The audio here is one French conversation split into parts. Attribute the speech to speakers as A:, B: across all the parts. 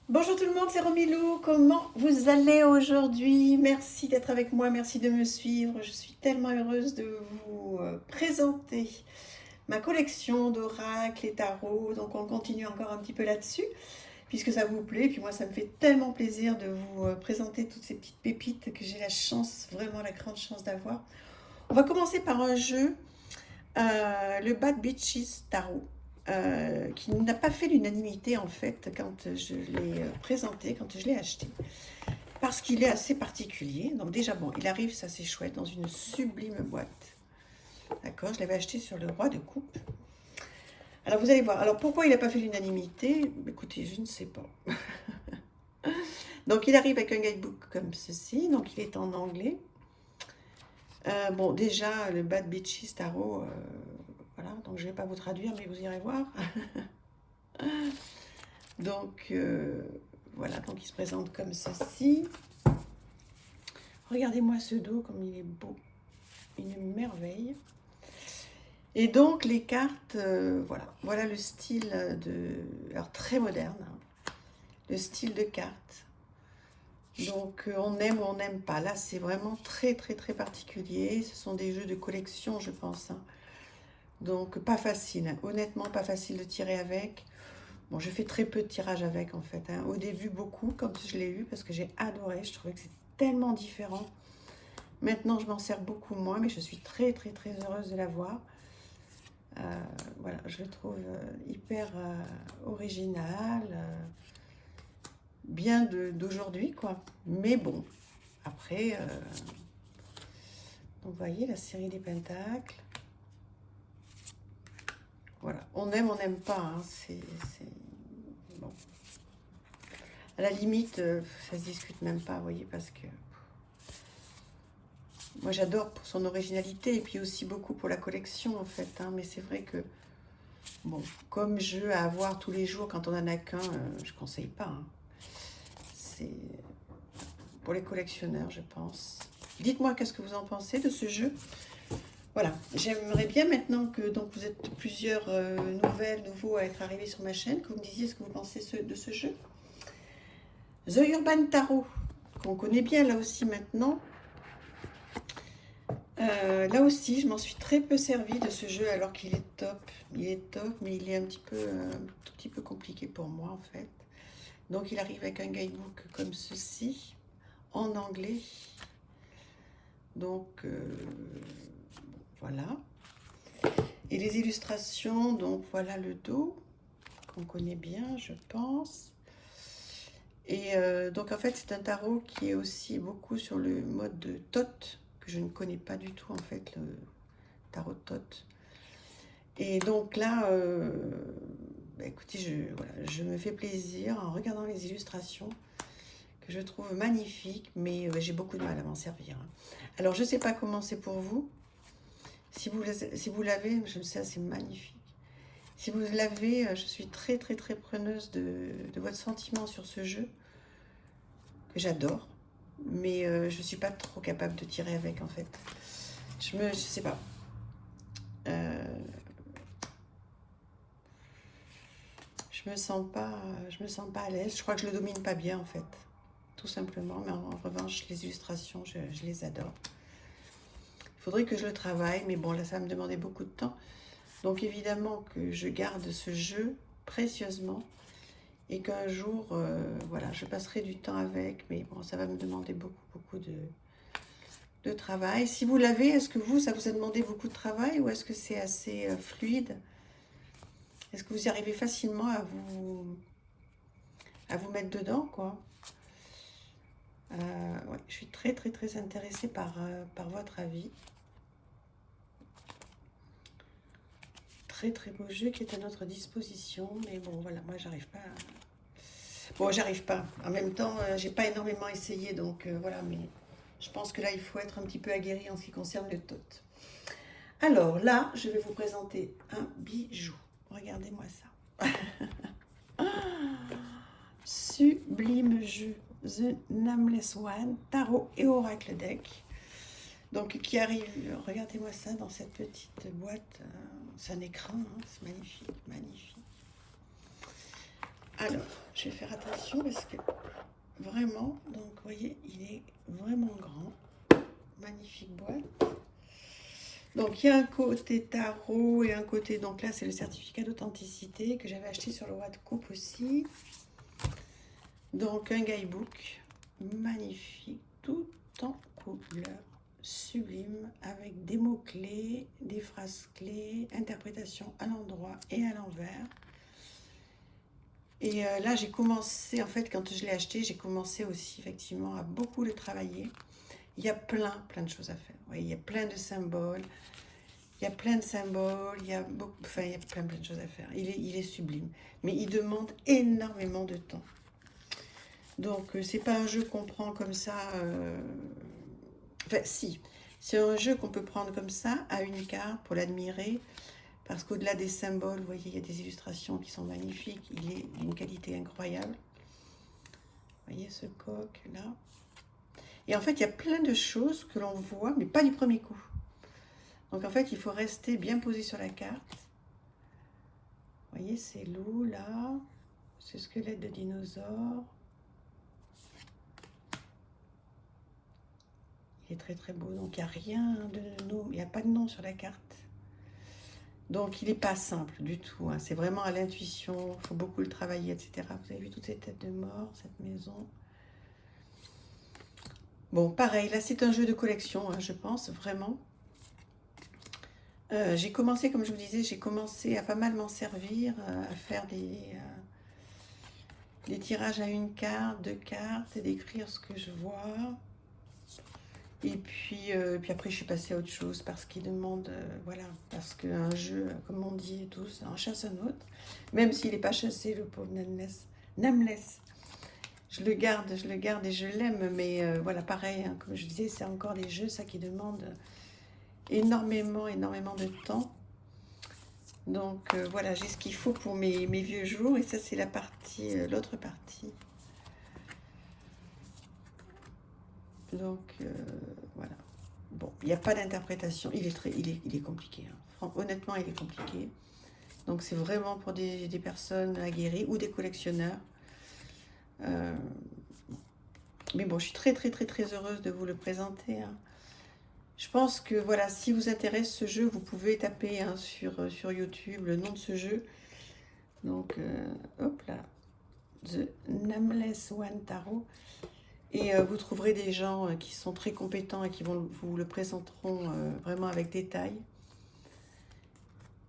A: Bonjour tout le monde, c'est Romilou. Comment vous allez aujourd'hui? Merci d'être avec moi, merci de me suivre. Je suis tellement heureuse de vous présenter ma collection d'oracles et tarots. Donc on continue encore un petit peu là-dessus, puisque ça vous plaît. Et puis moi, ça me fait tellement plaisir de vous présenter toutes ces petites pépites que j'ai la chance, vraiment la grande chance d'avoir. On va commencer par un jeu, le Bad Bitches Tarot. Qui n'a pas fait l'unanimité en fait quand je l'ai présenté, quand je l'ai acheté, parce qu'il est assez particulier. Donc déjà bon, il arrive, ça c'est chouette, dans une sublime boîte. D'accord, je l'avais acheté sur le roi de coupe. Alors vous allez voir, alors pourquoi il n'a pas fait l'unanimité? Écoutez, je ne sais pas. Donc il arrive avec un guidebook comme ceci, donc il est en anglais. Bon déjà le Bad Bitches Tarot, voilà, donc je ne vais pas vous traduire mais vous irez voir. Donc voilà, donc il se présente comme ceci. Regardez-moi ce dos comme il est beau, une merveille. Et donc les cartes, voilà le style alors très moderne, hein, le style de cartes. Donc on aime ou on n'aime pas. Là c'est vraiment très très très particulier. Ce sont des jeux de collection je pense, hein. Donc pas facile, hein. Honnêtement pas facile de tirer avec. Bon, je fais très peu de tirages avec en fait, hein. Au début beaucoup quand je l'ai eu parce que j'ai adoré, je trouvais que c'était tellement différent. Maintenant je m'en sers beaucoup moins mais je suis très très très heureuse de l'avoir. Voilà, je le trouve hyper original, bien d'aujourd'hui quoi. Mais bon, après, donc vous voyez la série des pentacles. Voilà, on aime, on n'aime pas, hein. C'est bon. À la limite, ça se discute même pas, vous voyez, parce que moi j'adore pour son originalité et puis aussi beaucoup pour la collection en fait, hein. Mais c'est vrai que, bon, comme jeu à avoir tous les jours quand on en a qu'un, je conseille pas, hein. C'est pour les collectionneurs, je pense. Dites-moi qu'est-ce que vous en pensez de ce jeu. Voilà, j'aimerais bien maintenant que donc vous êtes plusieurs nouveaux à être arrivés sur ma chaîne, que vous me disiez ce que vous pensez de ce jeu. The Urban Tarot, qu'on connaît bien là aussi maintenant. Là aussi, je m'en suis très peu servi de ce jeu alors qu'il est top. Il est top, mais il est un tout petit peu compliqué pour moi en fait. Donc il arrive avec un guidebook comme ceci, en anglais. Donc voilà. Et les illustrations, donc voilà le dos, qu'on connaît bien, je pense. Et donc en fait, c'est un tarot qui est aussi beaucoup sur le mode de Thoth, que je ne connais pas du tout en fait, le tarot de Thoth. Et donc là, écoutez, voilà, je me fais plaisir en regardant les illustrations que je trouve magnifiques, mais j'ai beaucoup de mal à m'en servir, hein. Alors je ne sais pas comment c'est pour vous. Si vous l'avez, je sais, c'est magnifique. Si vous l'avez, je suis très très très preneuse de votre sentiment sur ce jeu, que j'adore, mais je ne suis pas trop capable de tirer avec en fait. Je sais pas. Je me sens pas à l'aise. Je crois que je le domine pas bien en fait, tout simplement. Mais en revanche, les illustrations, je les adore. Il faudrait que je le travaille, mais bon, là, ça va me demander beaucoup de temps. Donc évidemment que je garde ce jeu précieusement et qu'un jour, voilà, je passerai du temps avec, mais bon, ça va me demander beaucoup de travail. Si vous l'avez, est-ce que ça vous a demandé beaucoup de travail ou est-ce que c'est assez fluide? Est-ce que vous y arrivez facilement à vous mettre dedans, quoi? Ouais, je suis très très très intéressée par votre avis. Très très beau jeu qui est à notre disposition, mais bon voilà, moi j'arrive pas Bon, j'arrive pas. En même temps, j'ai pas énormément essayé, donc voilà, mais je pense que là, il faut être un petit peu aguerri en ce qui concerne le tot. Alors là, je vais vous présenter un bijou. Regardez-moi ça. Sublime jeu. The Nameless One, Tarot et Oracle Deck. Donc qui arrive, regardez-moi ça dans cette petite boîte. C'est un écran, hein, c'est magnifique, magnifique. Alors, je vais faire attention parce que vraiment, donc vous voyez, il est vraiment grand. Magnifique boîte. Donc, il y a un côté tarot et un côté, donc là, c'est le certificat d'authenticité que j'avais acheté sur le roi de coupe aussi. Donc, un guidebook magnifique, tout en couleur, sublime, avec des mots-clés, des phrases clés, interprétation à l'endroit et à l'envers. Et là, j'ai commencé, en fait, quand je l'ai acheté, j'ai commencé aussi, effectivement, à beaucoup le travailler. Il y a plein de choses à faire. Oui, il y a plein de symboles. Il y a plein de symboles, il y a beaucoup, enfin, il y a plein de choses à faire. Il est sublime, mais il demande énormément de temps. Donc, c'est pas un jeu qu'on prend comme ça. Enfin, si. C'est un jeu qu'on peut prendre comme ça, à une carte, pour l'admirer. Parce qu'au-delà des symboles, vous voyez, il y a des illustrations qui sont magnifiques. Il est d'une qualité incroyable. Vous voyez ce coq là. Et en fait, il y a plein de choses que l'on voit, mais pas du premier coup. Donc en fait, il faut rester bien posé sur la carte. Vous voyez, c'est loup là. Ce squelette de dinosaure. Il est très très beau. Donc il n'y a rien de nom, il n'y a pas de nom sur la carte. Donc il n'est pas simple du tout. Hein. C'est vraiment à l'intuition. Il faut beaucoup le travailler, etc. Vous avez vu toutes ces têtes de mort, cette maison. Bon, pareil, là c'est un jeu de collection, hein, je pense, vraiment. J'ai commencé, comme je vous disais, j'ai commencé à pas mal m'en servir, à faire des tirages à une carte, deux cartes, et d'écrire ce que je vois. Et puis après, je suis passée à autre chose parce qu'il demande, voilà, parce qu'un jeu, comme on dit tous, en chasse un autre. Même s'il n'est pas chassé, le pauvre Nameless. Je le garde et je l'aime, mais voilà, pareil, hein, comme je disais, c'est encore des jeux, ça qui demande énormément de temps. Donc voilà, j'ai ce qu'il faut pour mes vieux jours, et ça c'est la partie, l'autre partie. Donc voilà. Bon, il n'y a pas d'interprétation. Il est compliqué. Hein. Honnêtement, il est compliqué. Donc c'est vraiment pour des personnes aguerries ou des collectionneurs. Mais bon, je suis très heureuse de vous le présenter. Hein. Je pense que voilà, si vous intéresse ce jeu, vous pouvez taper hein, sur YouTube le nom de ce jeu. Donc, hop là, The Nameless One Tarot. Et vous trouverez des gens qui sont très compétents et qui vous le présenteront vraiment avec détail.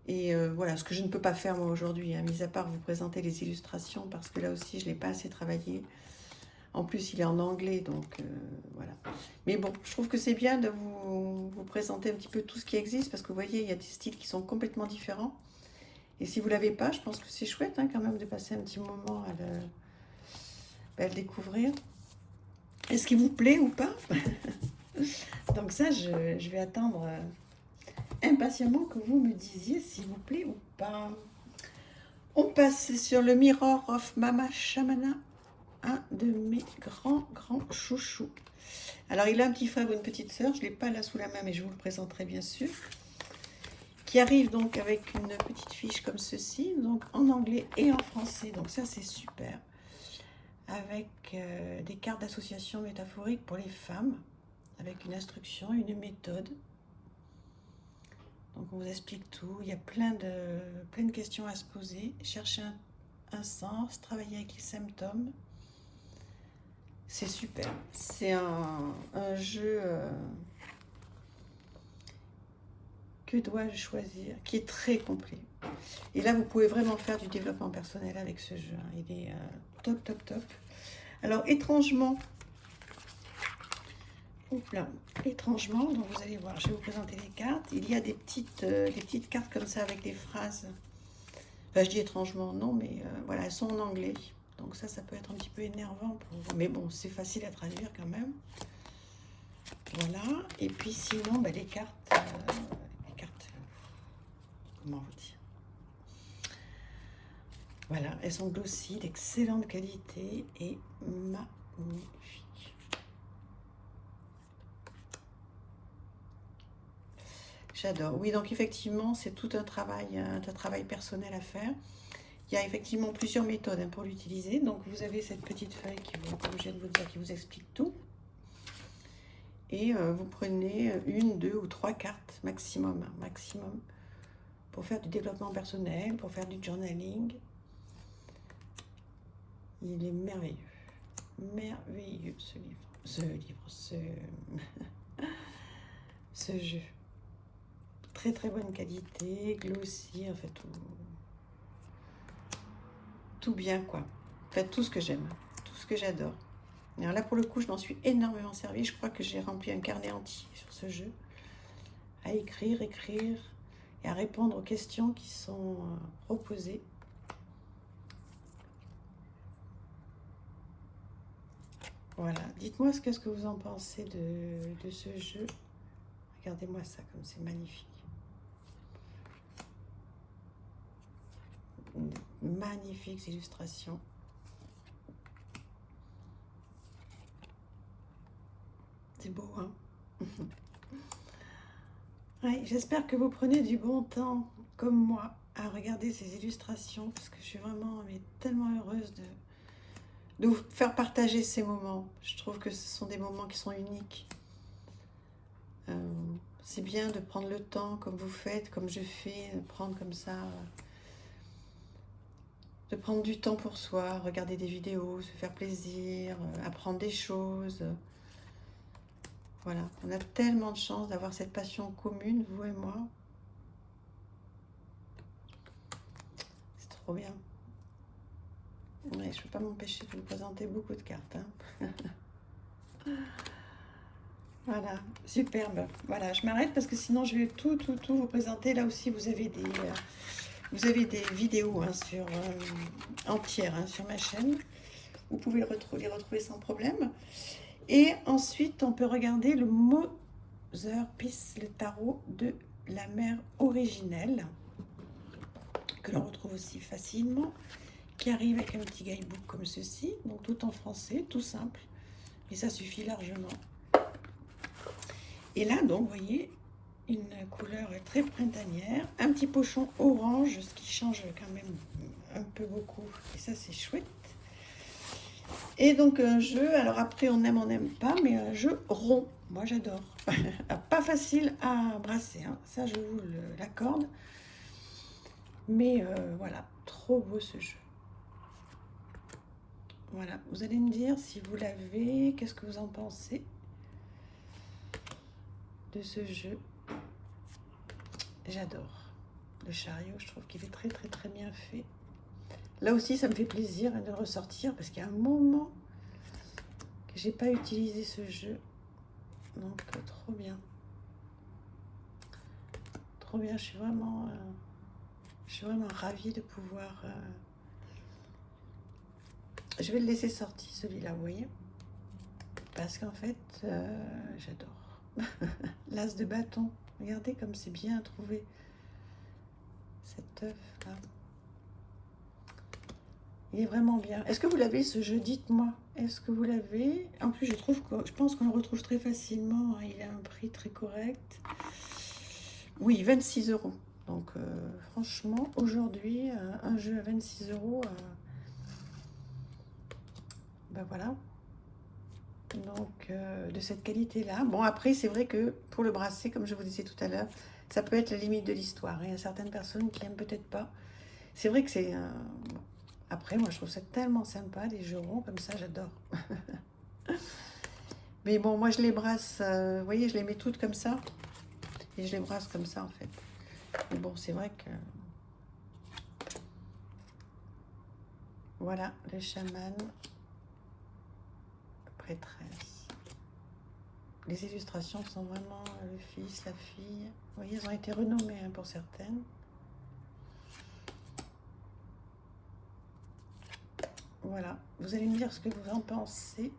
A: Et voilà, ce que je ne peux pas faire moi aujourd'hui, hein, mis à part vous présenter les illustrations, parce que là aussi je ne l'ai pas assez travaillé. En plus, il est en anglais, donc voilà. Mais bon, je trouve que c'est bien de vous présenter un petit peu tout ce qui existe, parce que vous voyez, il y a des styles qui sont complètement différents. Et si vous ne l'avez pas, je pense que c'est chouette hein, quand même de passer un petit moment à le découvrir. Est-ce qu'il vous plaît ou pas? Donc ça, je vais attendre impatiemment que vous me disiez s'il vous plaît ou pas. On passe sur le Mirror of Mama Shamana, un de mes grands chouchous. Alors il a un petit frère ou une petite sœur, je ne l'ai pas là sous la main mais je vous le présenterai bien sûr. Qui arrive donc avec une petite fiche comme ceci, donc en anglais et en français, donc ça c'est super. Avec des cartes d'association métaphorique pour les femmes, avec une instruction, une méthode. Donc on vous explique tout, il y a plein de questions à se poser, chercher un sens, travailler avec les symptômes. C'est super, c'est un jeu, que dois-je choisir, qui est très complet. Et là vous pouvez vraiment faire du développement personnel avec ce jeu, hein. Il est top. Alors étrangement, étrangement, donc vous allez voir, je vais vous présenter les cartes. Il y a des petites cartes comme ça avec des phrases. Enfin, je dis étrangement, non, mais voilà, elles sont en anglais. Donc ça peut être un petit peu énervant pour vous. Mais bon, c'est facile à traduire quand même. Voilà. Et puis sinon, les cartes, comment vous dire? Voilà, elles sont glossy, d'excellente qualité et magnifiques. J'adore. Oui, donc effectivement, c'est tout un travail personnel à faire. Il y a effectivement plusieurs méthodes pour l'utiliser. Donc vous avez cette petite feuille qui vous, comme je viens de vous dire, qui vous explique tout. Et vous prenez une, deux ou trois cartes maximum, maximum, pour faire du développement personnel, pour faire du journaling. Il est merveilleux. Merveilleux ce jeu. Très très bonne qualité, glossy, en fait tout bien quoi. En fait tout ce que j'aime, tout ce que j'adore. Alors là pour le coup je m'en suis énormément servi. Je crois que j'ai rempli un carnet entier sur ce jeu, à écrire et à répondre aux questions qui sont proposées. Voilà, dites-moi ce que vous en pensez de ce jeu. Regardez-moi ça comme c'est magnifique. Magnifiques illustrations. C'est beau, hein? Ouais, j'espère que vous prenez du bon temps, comme moi, à regarder ces illustrations, parce que je suis vraiment tellement heureuse de vous faire partager ces moments. Je trouve que ce sont des moments qui sont uniques. C'est bien de prendre le temps, comme vous faites, comme je fais, de prendre comme ça... de prendre du temps pour soi, regarder des vidéos, se faire plaisir, apprendre des choses. Voilà, on a tellement de chance d'avoir cette passion commune, vous et moi. C'est trop bien. Ouais, je ne peux pas m'empêcher de vous présenter beaucoup de cartes. Hein. Voilà, superbe. Voilà, je m'arrête parce que sinon je vais tout vous présenter. Là aussi, vous avez des vidéos hein, entières hein, sur ma chaîne. Vous pouvez les retrouver sans problème. Et ensuite, on peut regarder le Mother Peace, le tarot de la mère originelle, que l'on retrouve aussi facilement, qui arrive avec un petit guidebook comme ceci, donc tout en français, tout simple, et ça suffit largement. Et là, donc, vous voyez, une couleur très printanière, un petit pochon orange, ce qui change quand même un peu beaucoup, et ça c'est chouette. Et donc un jeu, alors après on n'aime pas, mais un jeu rond, moi j'adore. Pas facile à brasser, hein. Ça je vous l'accorde. Mais voilà, trop beau ce jeu. Voilà, vous allez me dire si vous l'avez, qu'est-ce que vous en pensez de ce jeu. J'adore. Le chariot, je trouve qu'il est très bien fait. Là aussi, ça me fait plaisir de le ressortir parce qu'il y a un moment que j'ai pas utilisé ce jeu. Donc, trop bien. Trop bien, je suis vraiment ravie de pouvoir... Je vais le laisser sortir, celui-là, vous voyez. Parce qu'en fait, j'adore. L'as de bâton. Regardez comme c'est bien trouvé. Cet œuf-là. Il est vraiment bien. Est-ce que vous l'avez ce jeu? Dites-moi. Est-ce que vous l'avez? En plus, je pense qu'on le retrouve très facilement. Il a un prix très correct. Oui, 26 €. Donc, franchement, aujourd'hui, un jeu à 26 €, ben voilà. Donc, de cette qualité-là. Bon, après, c'est vrai que pour le brasser, comme je vous disais tout à l'heure, ça peut être la limite de l'histoire. Il y a certaines personnes qui n'aiment peut-être pas. C'est vrai que c'est... bon. Après, moi, je trouve ça tellement sympa, des jeux ronds comme ça, j'adore. Mais bon, moi, je les brasse, vous voyez, je les mets toutes comme ça. Et je les brasse comme ça, en fait. Mais bon, c'est vrai que... Voilà, le chaman, prêtresse. Les illustrations sont vraiment le fils, la fille. Vous voyez, elles ont été renommées hein, pour certaines. Voilà, vous allez me dire ce que vous en pensez.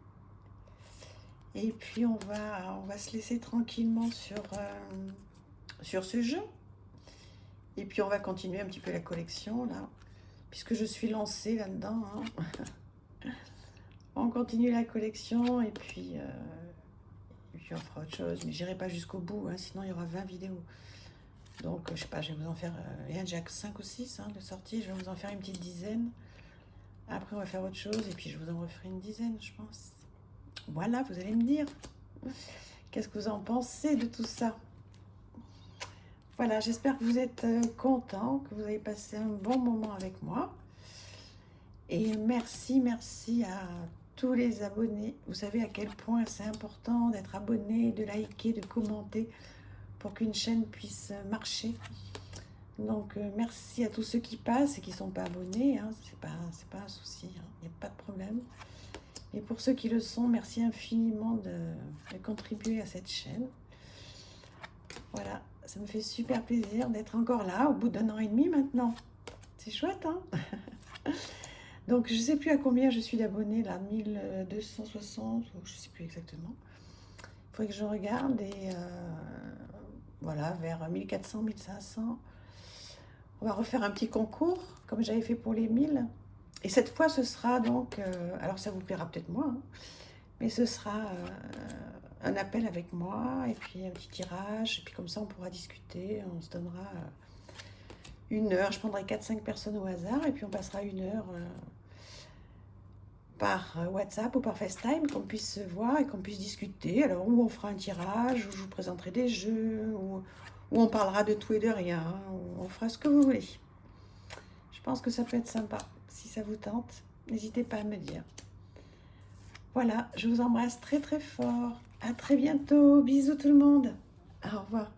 A: Et puis, on va se laisser tranquillement sur ce jeu. Et puis, on va continuer un petit peu la collection, là. Puisque je suis lancée là-dedans. Hein. On continue la collection et puis on fera autre chose. Mais j'irai pas jusqu'au bout, hein, sinon il y aura 20 vidéos. Donc, je sais pas, je vais vous en faire... il y a déjà 5 ou 6 de sorties. Je vais vous en faire une petite dizaine. Après, on va faire autre chose. Et puis, je vous en referai une dizaine, je pense. Voilà, vous allez me dire. Qu'est-ce que vous en pensez de tout ça? Voilà, j'espère que vous êtes contents, que vous avez passé un bon moment avec moi. Et merci, merci à tous les abonnés. Vous savez à quel point c'est important d'être abonné, de liker, de commenter pour qu'une chaîne puisse marcher. Donc, merci à tous ceux qui passent et qui ne sont pas abonnés. Hein. C'est pas un souci, hein. Il n'y a pas de problème. Et pour ceux qui le sont, merci infiniment de contribuer à cette chaîne. Voilà, ça me fait super plaisir d'être encore là au bout d'1 an et demi maintenant. C'est chouette, hein? Donc, je ne sais plus à combien je suis d'abonnés, là, 1260, ou je ne sais plus exactement. Il faudrait que je regarde et voilà, vers 1400, 1500. On va refaire un petit concours, comme j'avais fait pour les 1000. Et cette fois, ce sera donc, alors ça vous plaira peut-être moins, hein, mais ce sera un appel avec moi, et puis un petit tirage, et puis comme ça, on pourra discuter, on se donnera 1 heure. Je prendrai 4-5 personnes au hasard, et puis on passera 1 heure par WhatsApp ou par FaceTime, qu'on puisse se voir et qu'on puisse discuter. Alors, où on fera un tirage, où je vous présenterai des jeux, où on parlera de tout et de rien, où on fera ce que vous voulez. Je pense que ça peut être sympa. Si ça vous tente, n'hésitez pas à me dire. Voilà, je vous embrasse très très fort. À très bientôt. Bisous tout le monde. Au revoir.